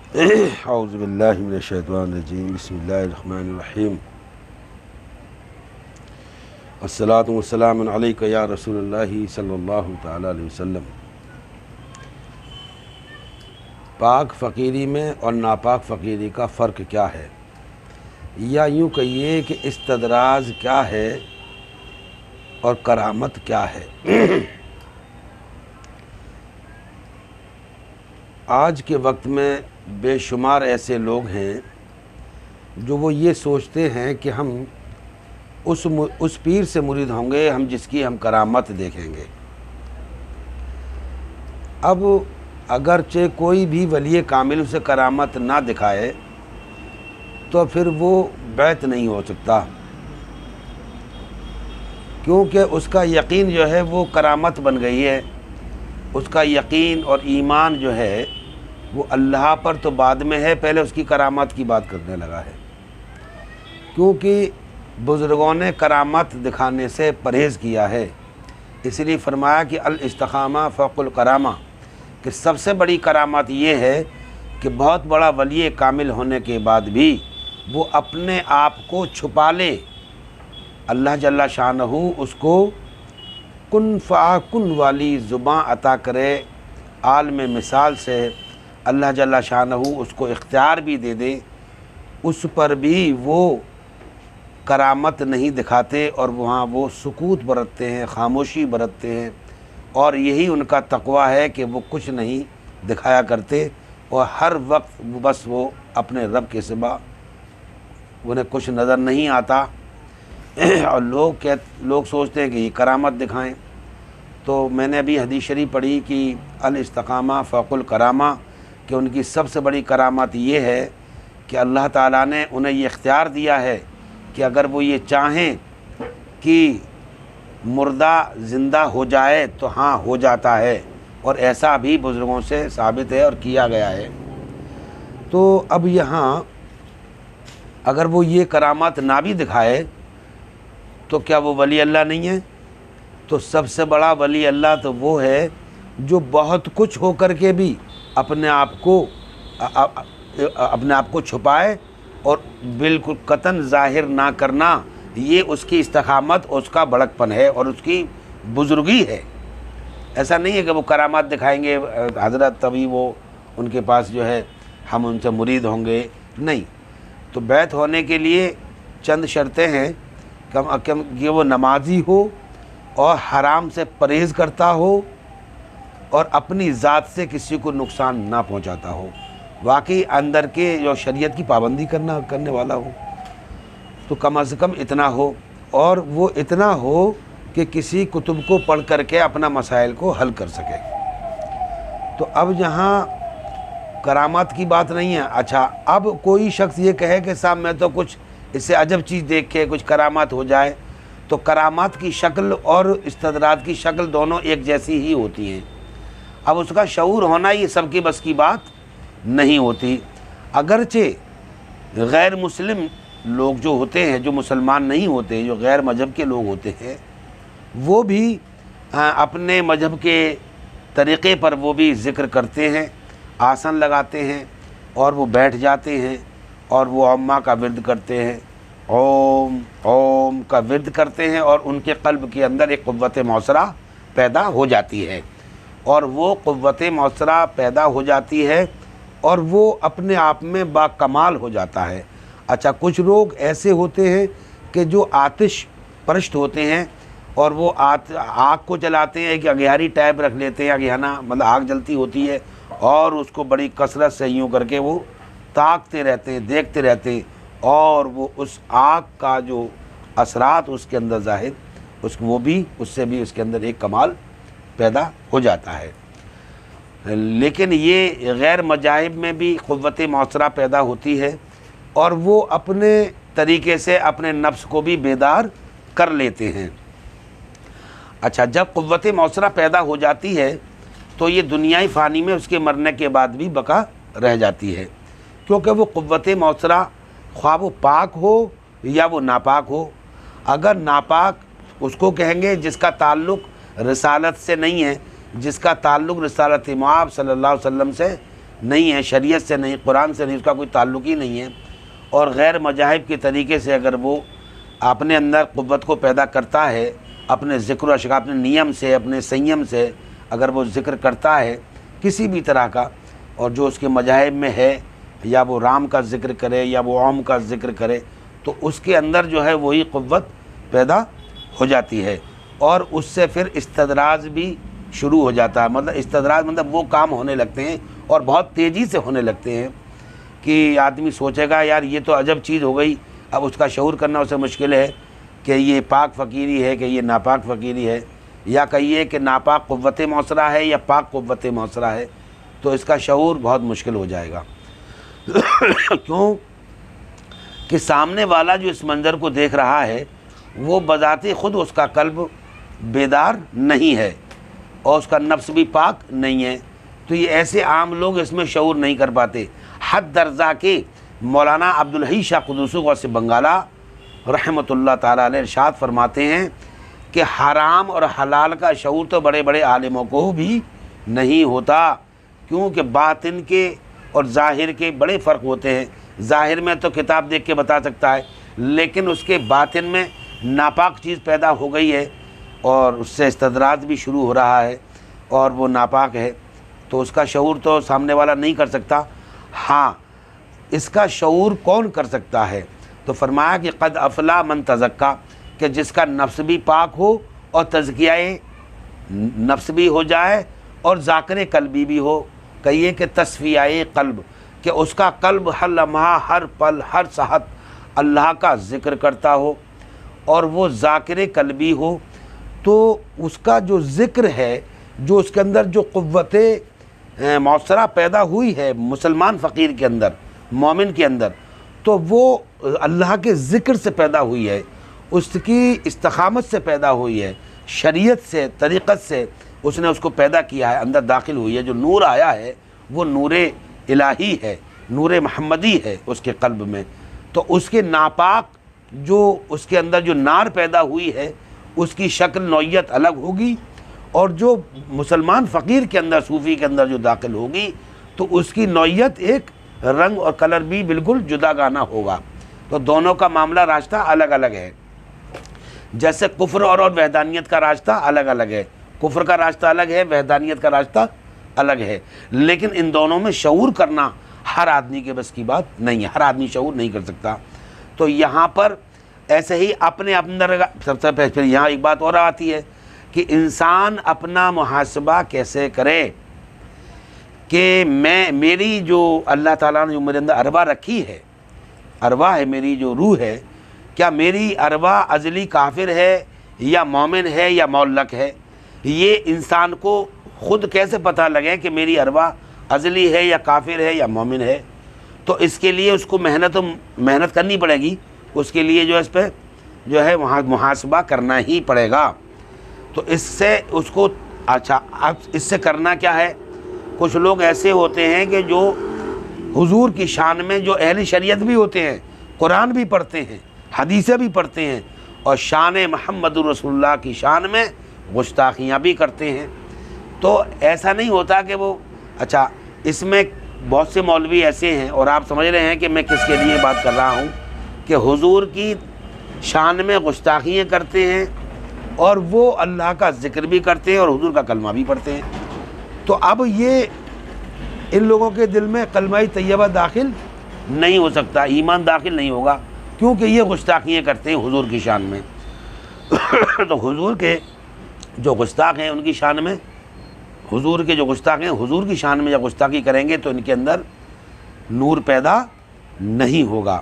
اعوذ باللہ من الشیطان الرجیم، بسم اللہ الرحمن الرحیم، الصلاۃ والسلام علیک یا رسول اللہ صلی اللہ تعالیٰ علیہ وسلم۔ پاک فقیری میں اور ناپاک فقیری کا فرق کیا ہے، یا یوں کہیے کہ استدراج کیا ہے اور کرامت کیا ہے۔ آج کے وقت میں بے شمار ایسے لوگ ہیں جو وہ یہ سوچتے ہیں کہ ہم اس پیر سے مرید ہوں گے ہم جس کی ہم کرامت دیکھیں گے۔ اب اگرچہ کوئی بھی ولی کامل اسے کرامت نہ دکھائے تو پھر وہ بیعت نہیں ہو سکتا، کیونکہ اس کا یقین جو ہے وہ کرامت بن گئی ہے۔ اس کا یقین اور ایمان جو ہے وہ اللہ پر تو بعد میں ہے، پہلے اس کی کرامت کی بات کرنے لگا ہے، کیونکہ بزرگوں نے کرامت دکھانے سے پرہیز کیا ہے۔ اس لیے فرمایا کہ الاستقامہ فوق الکرامہ، کہ سب سے بڑی کرامت یہ ہے کہ بہت بڑا ولی کامل ہونے کے بعد بھی وہ اپنے آپ کو چھپا لے، اللہ جل شانہ اس کو کن فیکون والی زباں عطا کرے، عالم مثال سے اللہ جل شانہ اس کو اختیار بھی دے دے، اس پر بھی وہ کرامت نہیں دکھاتے اور وہاں وہ سکوت برتتے ہیں، خاموشی برتتے ہیں، اور یہی ان کا تقوی ہے کہ وہ کچھ نہیں دکھایا کرتے، اور ہر وقت بس وہ اپنے رب کے سوا انہیں کچھ نظر نہیں آتا۔ اور لوگ سوچتے ہیں کہ یہ کرامت دکھائیں۔ تو میں نے ابھی حدیث شریف پڑھی کہ الاستقامہ فوق الکرامہ، کہ ان کی سب سے بڑی کرامت یہ ہے کہ اللہ تعالیٰ نے انہیں یہ اختیار دیا ہے کہ اگر وہ یہ چاہیں کہ مردہ زندہ ہو جائے تو ہاں ہو جاتا ہے، اور ایسا بھی بزرگوں سے ثابت ہے اور کیا گیا ہے۔ تو اب یہاں اگر وہ یہ کرامت نہ بھی دکھائے تو کیا وہ ولی اللہ نہیں ہے؟ تو سب سے بڑا ولی اللہ تو وہ ہے جو بہت کچھ ہو کر کے بھی اپنے آپ کو چھپائے اور بالکل قطعاً ظاہر نہ کرنا، یہ اس کی استقامت، اس کا بڑکپن ہے اور اس کی بزرگی ہے۔ ایسا نہیں ہے کہ وہ کرامات دکھائیں گے حضرت تبھی وہ ان کے پاس جو ہے ہم ان سے مرید ہوں گے، نہیں۔ تو بیعت ہونے کے لیے چند شرطیں ہیں، کم از کم کہ وہ نمازی ہو اور حرام سے پرہیز کرتا ہو اور اپنی ذات سے کسی کو نقصان نہ پہنچاتا ہو، واقعی اندر کے جو شریعت کی پابندی کرنے والا ہو، تو کم از کم اتنا ہو، اور وہ اتنا ہو کہ کسی کتب کو پڑھ کر کے اپنا مسائل کو حل کر سکے۔ تو اب یہاں کرامات کی بات نہیں ہے۔ اچھا، اب کوئی شخص یہ کہے کہ صاحب میں تو کچھ اس سے عجب چیز دیکھ کے کچھ کرامات ہو جائے، تو کرامات کی شکل اور استدراج کی شکل دونوں ایک جیسی ہی ہوتی ہیں۔ اب اس کا شعور ہونا یہ سب کی بس کی بات نہیں ہوتی۔ اگرچہ غیر مسلم لوگ جو ہوتے ہیں، جو مسلمان نہیں ہوتے، جو غیر مذہب کے لوگ ہوتے ہیں، وہ بھی اپنے مذہب کے طریقے پر وہ بھی ذکر کرتے ہیں، آسن لگاتے ہیں اور وہ بیٹھ جاتے ہیں اور وہ عمہ کا ورد کرتے ہیں، اوم اوم کا ورد کرتے ہیں، اور ان کے قلب کے اندر ایک قوت معصرہ پیدا ہو جاتی ہے، اور وہ قوت معصرہ پیدا ہو جاتی ہے اور وہ اپنے آپ میں با کمال ہو جاتا ہے۔ اچھا، کچھ لوگ ایسے ہوتے ہیں کہ جو آتش پرست ہوتے ہیں، اور وہ آگ کو جلاتے ہیں، ایک اگیاری ٹائپ رکھ لیتے ہیں، اگیانہ مطلب آگ جلتی ہوتی ہے، اور اس کو بڑی کثرت سے یوں کر کے وہ تاکتے رہتے ہیں، دیکھتے رہتے ہیں، اور وہ اس آگ کا جو اثرات اس کے اندر ظاہر وہ بھی اس سے بھی اس کے اندر ایک کمال پیدا ہو جاتا ہے۔ لیکن یہ غیر مذاہب میں بھی قوت معصرہ پیدا ہوتی ہے، اور وہ اپنے طریقے سے اپنے نفس کو بھی بیدار کر لیتے ہیں۔ اچھا، جب قوت معصرہ پیدا ہو جاتی ہے تو یہ دنیائی فانی میں اس کے مرنے کے بعد بھی بقا رہ جاتی ہے، کیونکہ وہ قوت معصرہ خواہ وہ پاک ہو یا وہ ناپاک ہو۔ اگر ناپاک اس کو کہیں گے جس کا تعلق رسالت سے نہیں ہے، جس کا تعلق رسالت مآب صلی اللہ علیہ وسلم سے نہیں ہے، شریعت سے نہیں، قرآن سے نہیں، اس کا کوئی تعلق ہی نہیں ہے، اور غیر مذاہب کے طریقے سے اگر وہ اپنے اندر قوت کو پیدا کرتا ہے، اپنے ذکر و اشکار، اپنے نیم سے، اپنے سیم سے اگر وہ ذکر کرتا ہے کسی بھی طرح کا، اور جو اس کے مذاہب میں ہے، یا وہ رام کا ذکر کرے یا وہ اوم کا ذکر کرے، تو اس کے اندر جو ہے وہی قوت پیدا ہو جاتی ہے، اور اس سے پھر استدراج بھی شروع ہو جاتا ہے۔ مطلب استدراج مطلب وہ کام ہونے لگتے ہیں اور بہت تیزی سے ہونے لگتے ہیں کہ آدمی سوچے گا یار یہ تو عجب چیز ہو گئی، اب اس کا شعور کرنا اسے مشکل ہے کہ یہ پاک فقیری ہے کہ یہ ناپاک فقیری ہے، یا کہیے کہ ناپاک قوت معصرہ ہے یا پاک قوت معصرہ ہے، تو اس کا شعور بہت مشکل ہو جائے گا۔ کیوں کہ سامنے والا جو اس منظر کو دیکھ رہا ہے وہ بذات خود اس کا قلب بیدار نہیں ہے اور اس کا نفس بھی پاک نہیں ہے، تو یہ ایسے عام لوگ اس میں شعور نہیں کر پاتے۔ حد درجہ کے مولانا عبدالحی شاہ قدوسی غوث بنگالہ رحمۃ اللہ تعالیٰ علیہ ارشاد فرماتے ہیں کہ حرام اور حلال کا شعور تو بڑے بڑے عالموں کو بھی نہیں ہوتا، کیونکہ باطن کے اور ظاہر کے بڑے فرق ہوتے ہیں۔ ظاہر میں تو کتاب دیکھ کے بتا سکتا ہے، لیکن اس کے باطن میں ناپاک چیز پیدا ہو گئی ہے اور اس سے استدراج بھی شروع ہو رہا ہے اور وہ ناپاک ہے، تو اس کا شعور تو سامنے والا نہیں کر سکتا۔ ہاں، اس کا شعور کون کر سکتا ہے؟ تو فرمایا کہ قد افلا من تزکا، کہ جس کا نفس بھی پاک ہو اور تزکیہ نفس بھی ہو جائے اور ذاکر قلبی بھی ہو، کہیے کہ تصفیہ قلب، کہ اس کا قلب ہر لمحہ، ہر پل، ہر ساعت اللہ کا ذکر کرتا ہو اور وہ ذاکر قلبی ہو، تو اس کا جو ذکر ہے، جو اس کے اندر جو قوت معصرہ پیدا ہوئی ہے مسلمان فقیر کے اندر، مومن کے اندر، تو وہ اللہ کے ذکر سے پیدا ہوئی ہے، اس کی استقامت سے پیدا ہوئی ہے، شریعت سے، طریقت سے اس نے اس کو پیدا کیا ہے، اندر داخل ہوئی ہے۔ جو نور آیا ہے وہ نور الہی ہے، نور محمدی ہے اس کے قلب میں، تو اس کے ناپاک جو اس کے اندر جو نار پیدا ہوئی ہے اس کی شکل نوعیت الگ ہوگی، اور جو مسلمان فقیر کے اندر، صوفی کے اندر جو داخل ہوگی تو اس کی نوعیت، ایک رنگ اور کلر بھی بالکل جدا گانا ہوگا، تو دونوں کا معاملہ راستہ الگ الگ ہے۔ جیسے کفر اور وحدانیت کا راستہ الگ الگ ہے، کفر کا راستہ الگ ہے، وحدانیت کا راستہ الگ ہے، لیکن ان دونوں میں شعور کرنا ہر آدمی کے بس کی بات نہیں ہے، ہر آدمی شعور نہیں کر سکتا۔ تو یہاں پر ایسے ہی اپنے اندر سب سے پھر یہاں ایک بات اور آتی ہے کہ انسان اپنا محاسبہ کیسے کرے کہ میری جو اللہ تعالیٰ نے جو میرے اندر ارواح رکھی ہے، ارواح ہے میری جو روح ہے، کیا میری ارواح ازلی کافر ہے یا مومن ہے یا معلق ہے؟ یہ انسان کو خود کیسے پتہ لگے کہ میری ارواح ازلی ہے یا کافر ہے یا مومن ہے؟ تو اس کے لیے اس کو محنت کرنی پڑے گی، اس کے لیے جو اس پہ جو ہے وہاں محاسبہ کرنا ہی پڑے گا۔ تو اس سے اس کو اچھا، اب اس سے کرنا کیا ہے؟ کچھ لوگ ایسے ہوتے ہیں کہ جو حضور کی شان میں، جو اہل شریعت بھی ہوتے ہیں، قرآن بھی پڑھتے ہیں، حدیثیں بھی پڑھتے ہیں، اور شان محمد رسول اللہ کی شان میں گستاخیاں بھی کرتے ہیں۔ تو ایسا نہیں ہوتا کہ وہ اچھا، اس میں بہت سے مولوی ایسے ہیں، اور آپ سمجھ رہے ہیں کہ میں کس کے لیے بات کر رہا ہوں، کہ حضور کی شان میں گستاخیاں کرتے ہیں اور وہ اللہ کا ذکر بھی کرتے ہیں اور حضور کا کلمہ بھی پڑھتے ہیں۔ تو اب یہ ان لوگوں کے دل میں کلمہ طیبہ داخل نہیں ہو سکتا، ایمان داخل نہیں ہوگا، کیونکہ یہ گستاخیاں کرتے ہیں حضور کی شان میں۔ تو حضور کے جو گستاخ ہیں ان کی شان میں، حضور کے جو گستاخ ہیں حضور کی شان میں جب گستاخی کریں گے تو ان کے اندر نور پیدا نہیں ہوگا۔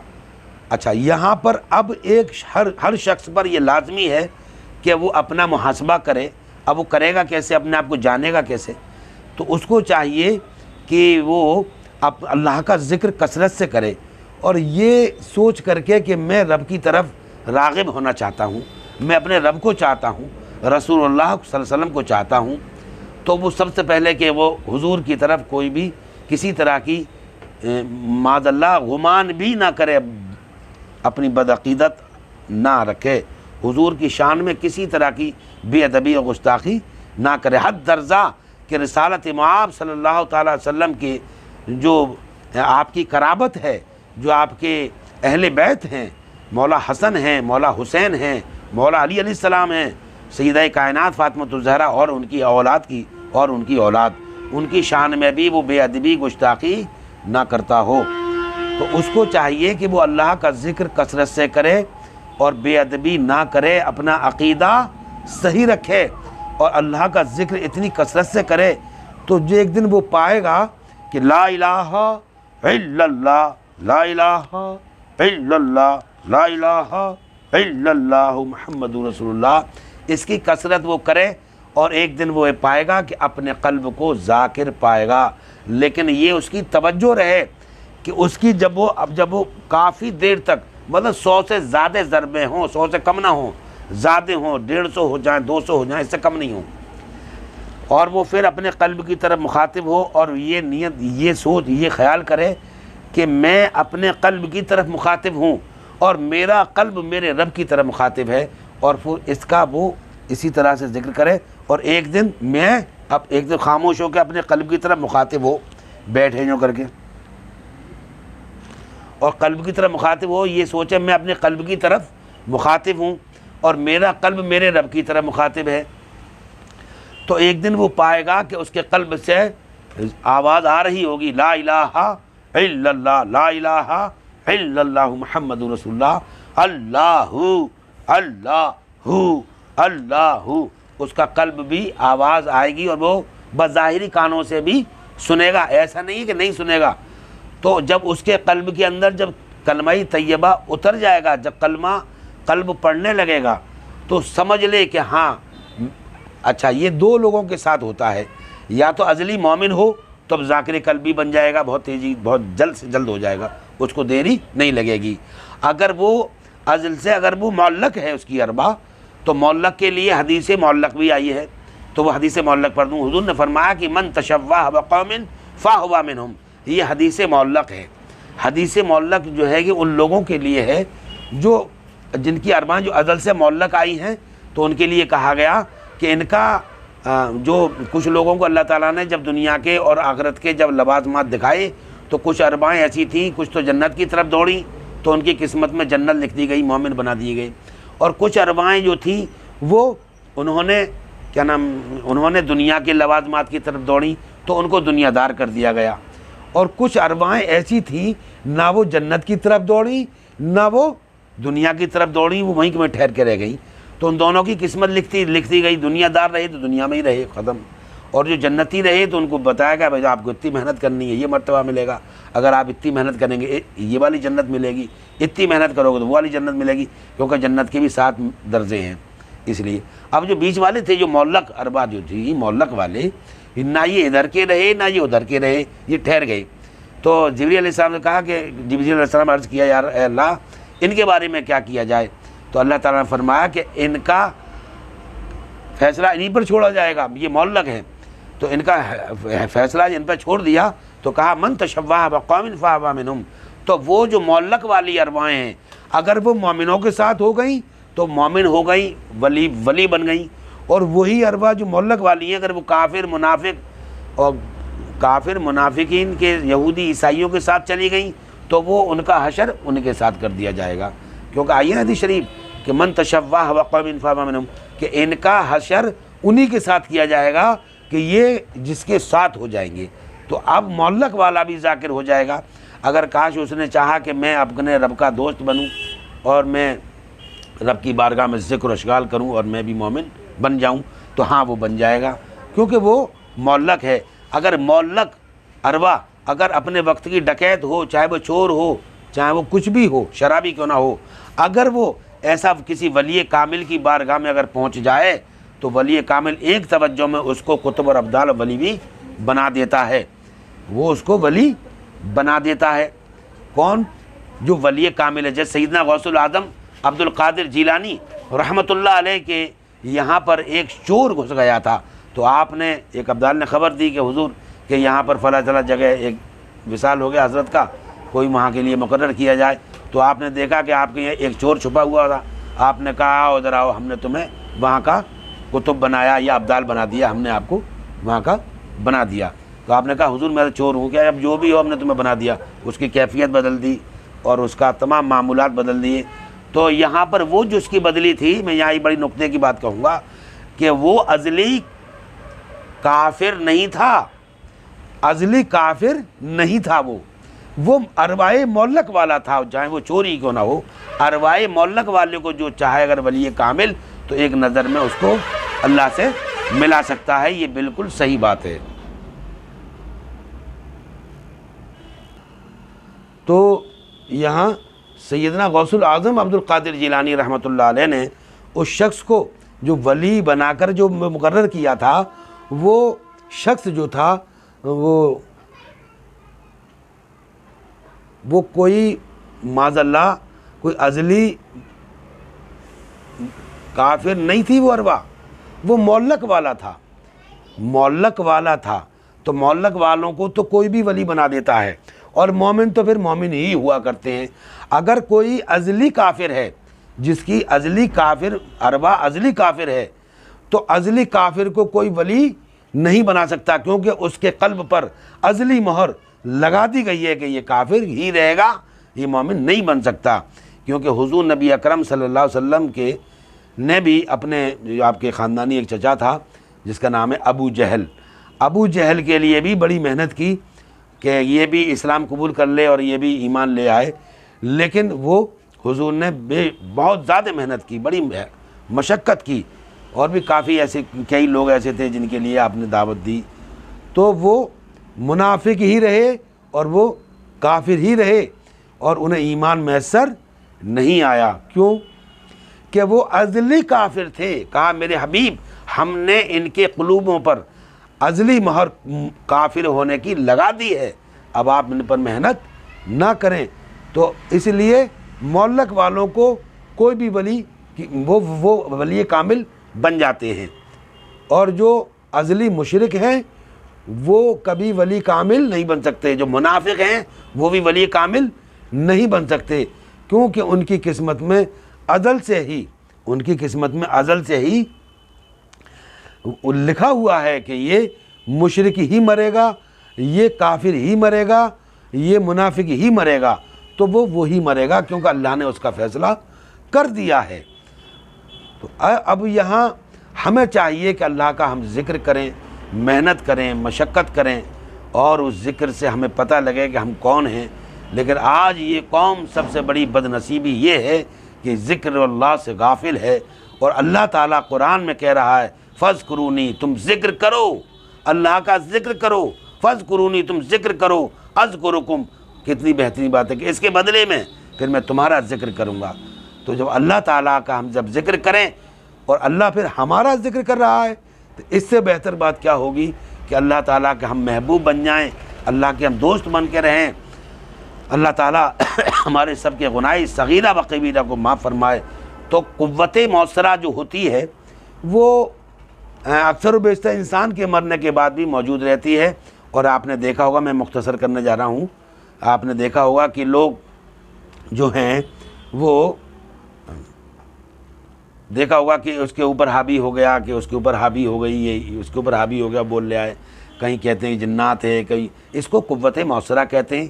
اچھا، یہاں پر اب ایک ہر شخص پر یہ لازمی ہے کہ وہ اپنا محاسبہ کرے۔ اب وہ کرے گا کیسے؟ اپنے آپ کو جانے گا کیسے؟ تو اس کو چاہیے کہ وہ اللہ کا ذکر کثرت سے کرے، اور یہ سوچ کر کے کہ میں رب کی طرف راغب ہونا چاہتا ہوں، میں اپنے رب کو چاہتا ہوں، رسول اللہ صلی اللہ علیہ وسلم کو چاہتا ہوں، تو وہ سب سے پہلے کہ وہ حضور کی طرف کوئی بھی کسی طرح کی معاذ اللہ گمان بھی نہ کرے، اپنی بدعقیدت نہ رکھے، حضور کی شان میں کسی طرح کی بے ادبی اور گستاخی نہ کرے، حد درجہ کہ رسالت مآب صلی اللہ تعالیٰ علیہ وسلم کی جو آپ کی قرابت ہے، جو آپ کے اہل بیت ہیں، مولا حسن ہیں، مولا حسین ہیں، مولا علی علیہ السلام ہیں، سیدہ کائنات فاطمۃ الزہرا اور ان کی اولاد ان کی شان میں بھی وہ بے ادبی گستاخی نہ کرتا ہو، تو اس کو چاہیے کہ وہ اللہ کا ذکر کثرت سے کرے اور بے ادبی نہ کرے، اپنا عقیدہ صحیح رکھے اور اللہ کا ذکر اتنی کثرت سے کرے تو جو ایک دن وہ پائے گا کہ لا الہ الا اللہ، لا الہ الا اللہ، لا الہ الا اللہ محمد رسول اللہ، اس کی کثرت وہ کرے اور ایک دن وہ پائے گا کہ اپنے قلب کو ذاکر پائے گا۔ لیکن یہ اس کی توجہ رہے کہ اس کی جب وہ کافی دیر تک، مطلب 100 سے زیادہ ضربیں ہوں، 100 سے کم نہ ہوں، زیادہ ہوں، 150 ہو جائیں، 200 ہو جائیں، اس سے کم نہیں ہوں، اور وہ پھر اپنے قلب کی طرف مخاطب ہو اور یہ نیت، یہ سوچ، یہ خیال کرے کہ میں اپنے قلب کی طرف مخاطب ہوں اور میرا قلب میرے رب کی طرف مخاطب ہے، اور پھر اس کا وہ اسی طرح سے ذکر کرے، اور ایک دن ایک دن خاموش ہو کے اپنے قلب کی طرف مخاطب ہو، بیٹھے جو کر کے، اور قلب کی طرف مخاطب ہو، یہ سوچے میں اپنے قلب کی طرف مخاطب ہوں اور میرا قلب میرے رب کی طرف مخاطب ہے، تو ایک دن وہ پائے گا کہ اس کے قلب سے آواز آ رہی ہوگی، لا الہ الا اللہ، لا الہ الا اللہ محمد رسول اللہ، اللہ اللہ اللہ، اس کا قلب بھی آواز آئے گی اور وہ بظاہری کانوں سے بھی سنے گا، ایسا نہیں ہے کہ نہیں سنے گا۔ تو جب اس کے قلب کے اندر جب کلمہ طیبہ اتر جائے گا، جب کلمہ قلب پڑھنے لگے گا، تو سمجھ لے کہ ہاں اچھا یہ دو لوگوں کے ساتھ ہوتا ہے، یا تو ازلی مومن ہو تو اب ذاکر قلبی بن جائے گا، بہت تیزی، بہت جلد سے جلد ہو جائے گا، اس کو دیری نہیں لگے گی۔ اگر وہ ازل سے اگر وہ معلق ہے اس کی اربا، تو معلق کے لیے حدیث معلق بھی آئی ہے، تو وہ حدیث معلق پڑھ دوں۔ حضور نے فرمایا کہ من تشبہ بقوم فہو منہم، یہ حدیث معلق ہے۔ حدیث معلق جو ہے کہ ان لوگوں کے لیے ہے جو جن کی ارباں جو ازل سے معلق آئی ہیں، تو ان کے لیے کہا گیا کہ ان کا جو کچھ لوگوں کو اللہ تعالیٰ نے جب دنیا کے اور آخرت کے جب لوازمات دکھائے تو کچھ اربائیں ایسی تھیں، کچھ تو جنت کی طرف دوڑیں تو ان کی قسمت میں جنت لکھ دی گئی، مومن بنا دیے گئے، اور کچھ اربائیں جو تھیں وہ انہوں نے دنیا کے لوازمات کی طرف دوڑیں تو ان کو دنیا دار کر دیا گیا، اور کچھ اربائیں ایسی تھیں نہ وہ جنت کی طرف دوڑیں نہ وہ دنیا کی طرف دوڑیں، وہ وہیں میں ٹھہر کے رہ گئیں، تو ان دونوں کی قسمت لکھتی گئی، دنیا دار رہے تو دنیا میں ہی رہے، ختم، اور جو جنتی رہے تو ان کو بتایا گیا بھائی آپ کو اتنی محنت کرنی ہے، یہ مرتبہ ملے گا، اگر آپ اتنی محنت کریں گے یہ والی جنت ملے گی، اتنی محنت کرو گے تو وہ والی جنت ملے گی، کیونکہ جنت کے بھی 7 درجے ہیں۔ اس لیے اب جو بیچ والے تھے، جو معلق ارباب جو تھی، معلق والے، نہ یہ ادھر کے رہے نہ یہ ادھر کے رہے، یہ ٹھہر گئے، تو جبریل علیہ السلام نے کہا کہ جبریل علیہ السلام عرض کیا یا اے اللہ ان کے بارے میں کیا کیا جائے، تو اللہ تعالیٰ نے فرمایا کہ ان کا فیصلہ انہیں پر چھوڑا جائے گا، یہ معلق ہیں تو ان کا فیصلہ ان پر چھوڑ دیا، تو کہا من تشبہ بقوم فہو منہم، تو وہ جو معلق والی ارواحیں ہیں اگر وہ مومنوں کے ساتھ ہو گئیں تو مومن ہو گئیں، ولی بن گئیں، اور وہی ارواح جو معلق والی ہیں اگر وہ کافر منافقین کے یہودی عیسائیوں کے ساتھ چلی گئیں تو وہ ان کا حشر ان کے ساتھ کر دیا جائے گا، کیونکہ آئی ہے حدیث شریف کہ من تشبہ بقوم فہو منہم، کہ ان کا حشر انہی کے ساتھ کیا جائے گا کہ یہ جس کے ساتھ ہو جائیں گے، تو اب معلق والا بھی ذاکر ہو جائے گا۔ اگر کاش اس نے چاہا کہ میں اپنے رب کا دوست بنوں اور میں رب کی بارگاہ میں ذکر و اشغال کروں اور میں بھی مومن بن جاؤں تو ہاں وہ بن جائے گا، کیونکہ وہ معلق ہے۔ اگر معلق ارواح اگر اپنے وقت کی ڈکیت ہو، چاہے وہ چور ہو، چاہے وہ کچھ بھی ہو، شرابی کیوں نہ ہو، اگر وہ ایسا کسی ولی کامل کی بارگاہ میں اگر پہنچ جائے تو ولی کامل ایک توجہ میں اس کو قطب اور ابدال ولی بھی بنا دیتا ہے، وہ اس کو ولی بنا دیتا ہے۔ کون؟ جو ولی کامل ہے، جیسے سیدنا غوث العظم عبد القادر جیلانی رحمۃ اللہ علیہ کے یہاں پر ایک چور گھس گیا تھا، تو آپ نے ایک ابدال نے خبر دی کہ حضور کہ یہاں پر فلاں جگہ ایک وصال ہو گیا حضرت کا، کوئی وہاں کے لیے مقرر کیا جائے، تو آپ نے دیکھا کہ آپ کے یہاں ایک چور چھپا ہوا تھا، آپ نے کہا آؤ ادھر آؤ، ہم نے تمہیں وہاں کا قطب بنایا یا ابدال بنا دیا، ہم نے آپ کو وہاں کا بنا دیا۔ تو آپ نے کہا حضور میں چور ہوں کیا؟ اب جو بھی ہو ہم نے تمہیں بنا دیا، اس کی کیفیت بدل دی اور اس کا تمام معمولات بدل دیے۔ تو یہاں پر وہ جو اس کی بدلی تھی، میں یہاں بڑی نقطے کی بات کہوں گا کہ وہ ازلی کافر نہیں تھا، ازلی کافر نہیں تھا، وہ ارواح معلق والا تھا، چاہے وہ چوری کیوں نہ ہو۔ ارواح معلق والے کو جو چاہے اگر ولی کامل تو ایک نظر میں اس کو اللہ سے ملا سکتا ہے، یہ بالکل صحیح بات ہے۔ تو یہاں سیدنا غوث العظم عبد القادر جیلانی رحمۃ اللہ علیہ نے اس شخص کو جو ولی بنا کر جو مقرر کیا تھا، وہ شخص جو تھا وہ کوئی معاذ اللہ کوئی ازلی کافر نہیں تھی، وہ ارواح وہ معلق والا تھا، معلق والا تھا۔ تو معلق والوں کو تو کوئی بھی ولی بنا دیتا ہے، اور مومن تو پھر مومن ہی ہوا کرتے ہیں۔ اگر کوئی ازلی کافر ہے، جس کی ازلی کافر ارواح ازلی کافر ہے، تو ازلی کافر کو کوئی ولی نہیں بنا سکتا، کیونکہ اس کے قلب پر ازلی مہر لگا دی گئی ہے کہ یہ کافر ہی رہے گا، یہ مومن نہیں بن سکتا۔ کیونکہ حضور نبی اکرم صلی اللہ علیہ وسلم کے نے بھی اپنے جو آپ کے خاندانی ایک چچا تھا جس کا نام ہے ابو جہل کے لیے بھی بڑی محنت کی کہ یہ بھی اسلام قبول کر لے اور یہ بھی ایمان لے آئے، لیکن وہ حضور نے بہت زیادہ محنت کی، بڑی مشقت کی، اور بھی کافی ایسے کئی لوگ ایسے تھے جن کے لیے آپ نے دعوت دی، تو وہ منافق ہی رہے اور وہ کافر ہی رہے، اور انہیں ایمان میسر نہیں آیا۔ کیوں؟ کہ وہ ازلی کافر تھے۔ کہا میرے حبیب ہم نے ان کے قلوبوں پر ازلی مہر کافر ہونے کی لگا دی ہے، اب آپ ان پر محنت نہ کریں۔ تو اس لیے معلق والوں کو کوئی بھی ولی وہ ولی کامل بن جاتے ہیں، اور جو ازلی مشرک ہیں وہ کبھی ولی کامل نہیں بن سکتے، جو منافق ہیں وہ بھی ولی کامل نہیں بن سکتے، کیونکہ ان کی قسمت میں ازل سے ہی لکھا ہوا ہے کہ یہ مشرک ہی مرے گا، یہ کافر ہی مرے گا، یہ منافق ہی مرے گا، تو وہ وہی مرے گا، کیونکہ اللہ نے اس کا فیصلہ کر دیا ہے۔ تو اب یہاں ہمیں چاہیے کہ اللہ کا ہم ذکر کریں، محنت کریں، مشقت کریں، اور اس ذکر سے ہمیں پتہ لگے کہ ہم کون ہیں۔ لیکن آج یہ قوم سب سے بڑی بد نصیبی یہ ہے کہ ذکر اللہ سے غافل ہے، اور اللہ تعالیٰ قرآن میں کہہ رہا ہے فَاذْكُرُونِی، تم ذکر کرو، اللہ کا ذکر کرو، فَاذْكُرُونِی، تم ذکر کرو، اذکرکم، کتنی بہترین بات ہے کہ اس کے بدلے میں پھر میں تمہارا ذکر کروں گا۔ تو جب اللہ تعالیٰ کا ہم جب ذکر کریں اور اللہ پھر ہمارا ذکر کر رہا ہے، تو اس سے بہتر بات کیا ہوگی کہ اللہ تعالیٰ کے ہم محبوب بن جائیں، اللہ کے ہم دوست بن کے رہیں، اللہ تعالیٰ ہمارے سب کے گناہ صغیرہ و کبیرہ کو معاف فرمائے۔ تو قوت موثرہ جو ہوتی ہے وہ اکثر و بیشتر انسان کے مرنے کے بعد بھی موجود رہتی ہے، اور آپ نے دیکھا ہوگا، میں مختصر کرنے جا رہا ہوں، آپ نے دیکھا ہوگا کہ لوگ جو ہیں وہ دیکھا ہوگا کہ اس کے اوپر حاوی ہو گیا، کہ اس کے اوپر حاوی ہو گئی، یہ اس کے اوپر حاوی ہو گیا بول لے آئے، کہیں کہتے ہیں جنات ہے، کہیں اس کو قوت موثرہ کہتے ہیں،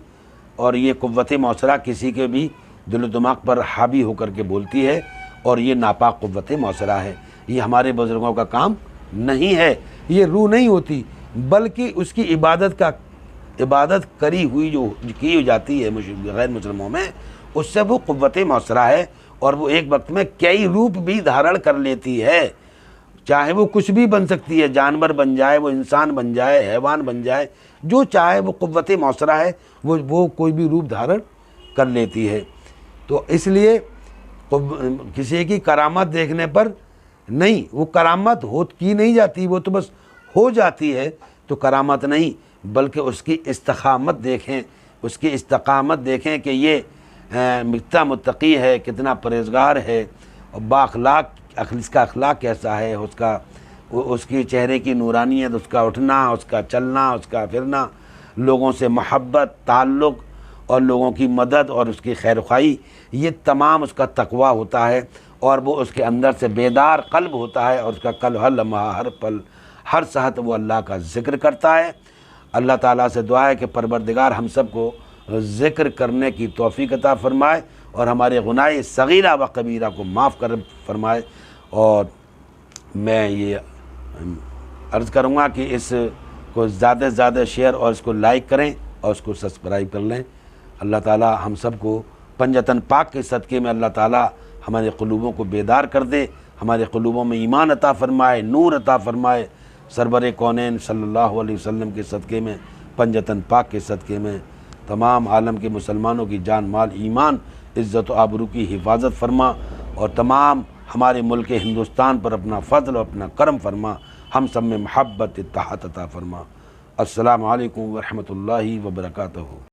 اور یہ قوت موثرہ کسی کے بھی دل و دماغ پر حاوی ہو کر کے بولتی ہے، اور یہ ناپاک قوت موثرہ ہے، یہ ہمارے بزرگوں کا کام نہیں ہے، یہ روح نہیں ہوتی، بلکہ اس کی عبادت کری ہوئی جو کی جاتی ہے غیر مسلموں میں، اس سے وہ قوت موثرہ ہے، اور وہ ایک وقت میں کئی روپ بھی دھارن کر لیتی ہے، چاہے وہ کچھ بھی بن سکتی ہے، جانور بن جائے، وہ انسان بن جائے، حیوان بن جائے، جو چاہے وہ قوت موثرہ ہے، وہ کوئی بھی روپ دھارن کر لیتی ہے۔ تو اس لیے کسی کی کرامت دیکھنے پر نہیں، وہ کرامت کی نہیں جاتی، وہ تو بس ہو جاتی ہے، تو کرامت نہیں، بلکہ اس کی استقامت دیکھیں، اس کی استقامت دیکھیں کہ یہ کتنا متقی ہے، کتنا پرہیزگار ہے، اور بااخلاق، اس کا اخلاق کیسا ہے، اس کی چہرے کی نورانیت، اس کا اٹھنا، اس کا چلنا، اس کا پھرنا، لوگوں سے محبت، تعلق، اور لوگوں کی مدد اور اس کی خیر خواہی، یہ تمام اس کا تقویٰ ہوتا ہے، اور وہ اس کے اندر سے بیدار قلب ہوتا ہے، اور اس کا قلب ہر لمحہ، ہر پل، ہر ساعت وہ اللہ کا ذکر کرتا ہے، اللہ تعالیٰ سے دعا ہے کہ پروردگار ہم سب کو ذکر کرنے کی توفیق عطا فرمائے اور ہمارے گناہ صغیرہ و کبیرہ کو معاف کر فرمائے۔ اور میں یہ عرض کروں گا کہ اس کو زیادہ سے زیادہ شیئر اور اس کو لائک کریں اور اس کو سبسکرائب کر لیں۔ اللہ تعالیٰ ہم سب کو پنجتن پاک کے صدقے میں اللہ تعالیٰ ہمارے قلوبوں کو بیدار کر دے، ہمارے قلوبوں میں ایمان عطا فرمائے، نور عطا فرمائے۔ سرور کونین صلی اللہ علیہ وسلم کے صدقے میں، پنجتن پاک کے صدقے میں تمام عالم کے مسلمانوں کی جان مال ایمان عزت و آبرو کی حفاظت فرما، اور تمام ہمارے ملک ہندوستان پر اپنا فضل اور اپنا کرم فرما، ہم سب میں محبت اتحاد عطا فرما۔ السلام علیکم ورحمۃ اللہ وبرکاتہ۔